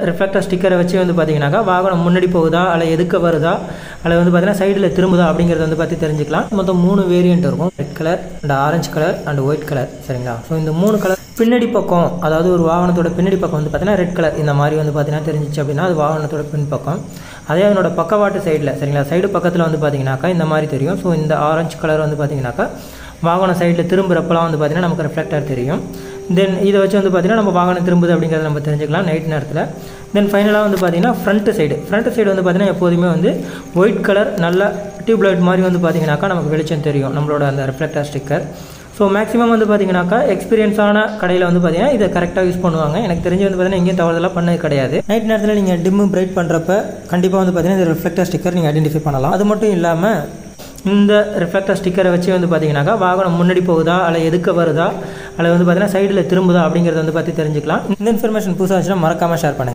Reflector ஸ்டிக்கரை வச்சு வந்து பார்த்தீங்கன்னாக்கா வாகனம் முன்னாடி போகுதா அல்ல எதுக்க வருதா அல்லது வந்து பார்த்தீங்கன்னா சைடில் திரும்புதா அப்படிங்கிறத வந்து பார்த்து தெரிஞ்சுக்கலாம். மொத்தம் 3 வேரியண்ட் இருக்கும். Red colour and orange colour and white colour. சரிங்களா? ஸோ இந்த 3 கலர் பின்னாடி பக்கம், அதாவது ஒரு வாகனத்தோட பின்னாடி பக்கம் வந்து பார்த்தீங்கன்னா ரெட் கலர் இந்த மாதிரி வந்து பார்த்தீங்கன்னா தெரிஞ்சிச்சு அப்படின்னா அது வாகனத்தோட பின் பக்கம். அதே அதனோட பக்கவாட்டு சைடில், சரிங்களா, சைடு பக்கத்தில் வந்து பார்த்தீங்கன்னாக்கா இந்த மாதிரி தெரியும். ஸோ இந்த ஆரஞ்சு கலர் வந்து பார்த்தீங்கன்னாக்கா வாகனம் சைடில் திரும்புறப்பெல்லாம் வந்து பார்த்தீங்கன்னா நமக்கு ரிஃப்ளெக்டர் தெரியும். தென் இதை வச்சு வந்து பார்த்தீங்கன்னா நம்ம வாகனம் திரும்புது அப்படிங்கிறத நம்ம தெரிஞ்சுக்கலாம் நைட் நேரத்தில். தென் ஃபைனலாக வந்து பார்த்தீங்கன்னா ஃப்ரண்ட் சைடு வந்து பார்த்தீங்கன்னா எப்போதுமே வந்து ஒயிட் கலர் நல்ல டியூப்லைட் மாதிரி வந்து பார்த்தீங்கன்னாக்கா நமக்கு வெளிச்சம் தெரியும் நம்மளோட அந்த ரிஃப்ளெக்டர் ஸ்டிக்கர். ஸோ மேக்ஸிமம் வந்து பார்த்தீங்கன்னாக்கா எக்ஸ்பீரியன்ஸான கடையில் வந்து பார்த்தீங்கன்னா இதை கரெக்டாக யூஸ் பண்ணுவாங்க. எனக்கு தெரிஞ்சு வந்து பார்த்தீங்கன்னா எங்கேயும் தவறுதெல்லாம் பண்ணது கிடையாது. நைட் நேரத்தில் நீங்கள் டிம்மு பிரைட் பண்ணுறப்ப கண்டிப்பாக வந்து பார்த்தீங்கன்னா இந்த ரிஃப்ளெக்டர் ஸ்டிக்கர் நீங்கள் ஐடென்டிஃபை பண்ணலாம். அது மட்டும் இல்லாமல் இந்த ரிஃப்ளெக்டர் ஸ்டிக்கரை வச்சு வந்து பார்த்தீங்கன்னாக்கா வாகனம் முன்னாடி போகுதா அல்ல எதுக்க வருதா அல்லது வந்து பார்த்தீங்கன்னா சைடில் திரும்புதா அப்படிங்கிறத வந்து பார்த்து தெரிஞ்சுக்கலாம். இந்த இன்ஃபர்மேஷன் புதுசாக இருந்துச்சுன்னா மறக்காமல் ஷேர் பண்ணுங்கள்.